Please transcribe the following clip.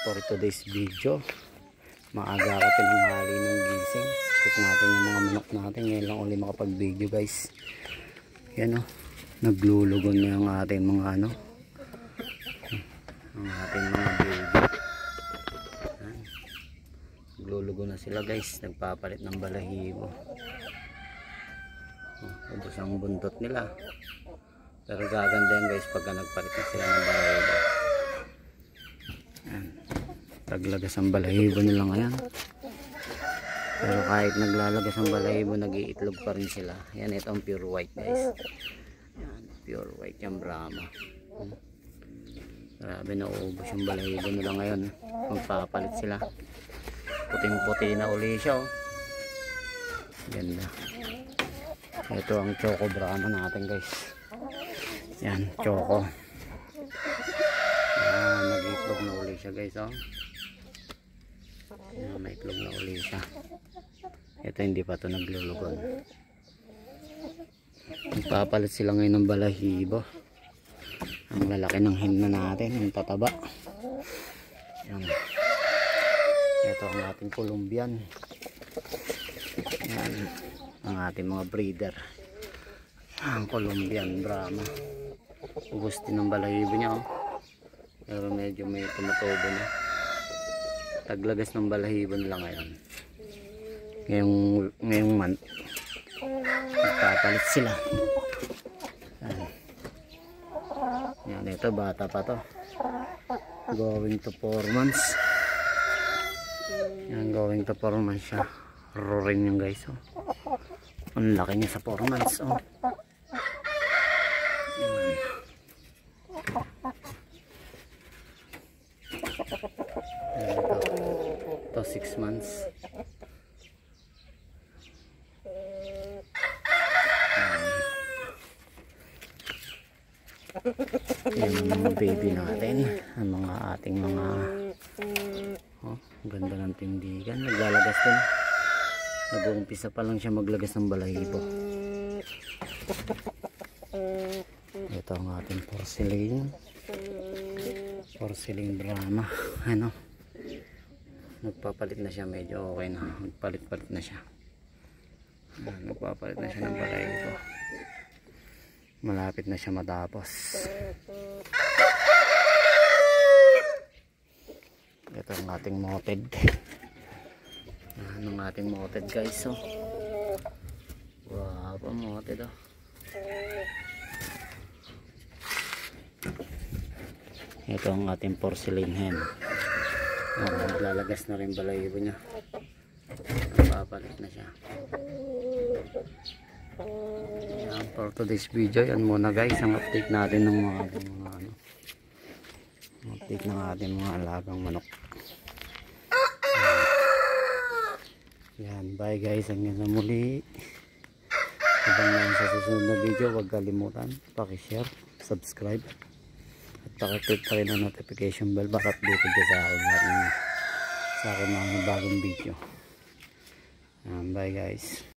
for today's video. Maaga ako tinanghali ng gising. Check natin yung mga manok natin. Ngayon lang ulit makapag video guys. Yan o, naglulugon na yung ating mga ano, ang ating mga baby. Naglulugon na sila guys. Nagpapalit ng balahibo. Ubos ang buntot nila. Pero gaganda yan guys pagka nagpalit na sila ng balahibo. Naglagas ang balahibo nila ngayon. Pero kahit naglalagas ang balahibo, nag-iitlog pa rin sila. Yan, ito ang pure white guys. Yan, pure white yung Brahma. Grabe, nauubos yung balahibo nila ngayon. Magpapalit sila. Puting-puti na uli siya. Ganda. Ito ang Choco Brahma natin guys. Yan, Choco. Yan, nag-itlog na uli siya guys. Yan, may itlog na uli siya. Ito hindi pa ito naglulugon. Magpapalit sila ngayon ng balahibo. Ang lalaki ng hen na natin, ang tataba. Yan. Ito ang ating Colombian. Yan, ang ating mga breeder. Ang Colombian Brahma. Ubos din ang balahibo niya. Pero medyo may tumutubo na. Taglagas ng balahibo nila ngayon. Ngayong month. Magpapalit sila. Yan, ito bata pa to. Going to 4 months. Yan, going to 4 months siya. Roaring yung guys. Ang laki niya sa 4 months. Ito 6 months. Yan ang mga baby natin, ang mga ating mga ganda ng tindigan. Naglalagas din, nag-uumpisa pa lang siya maglagas ng balahibo. Ito ang ating porcelain Brahma. Ano, nagpapalit na siya, medyo okay na, nagpalit-palit na siya. Nagpapalit na siya ng balahibo. Malapit na siya matapos. Ito ang ating moted. Ang ating moted guys. Wow, pa moted Ito ang ating porcelain hen. Naglalagas na rin balahibo niya. Papalit na siya. Yan, for today's video, yan muna guys ang update natin ng mga ano, update ng ating mga alagang manok. Yan, bye guys, hanggang sa muli. Habang naman sa susunod na video, huwag kalimutan paki-share, subscribe at paki-click pa rin ang notification bell para updated ka sa akin mga bagong video. Yan, bye guys.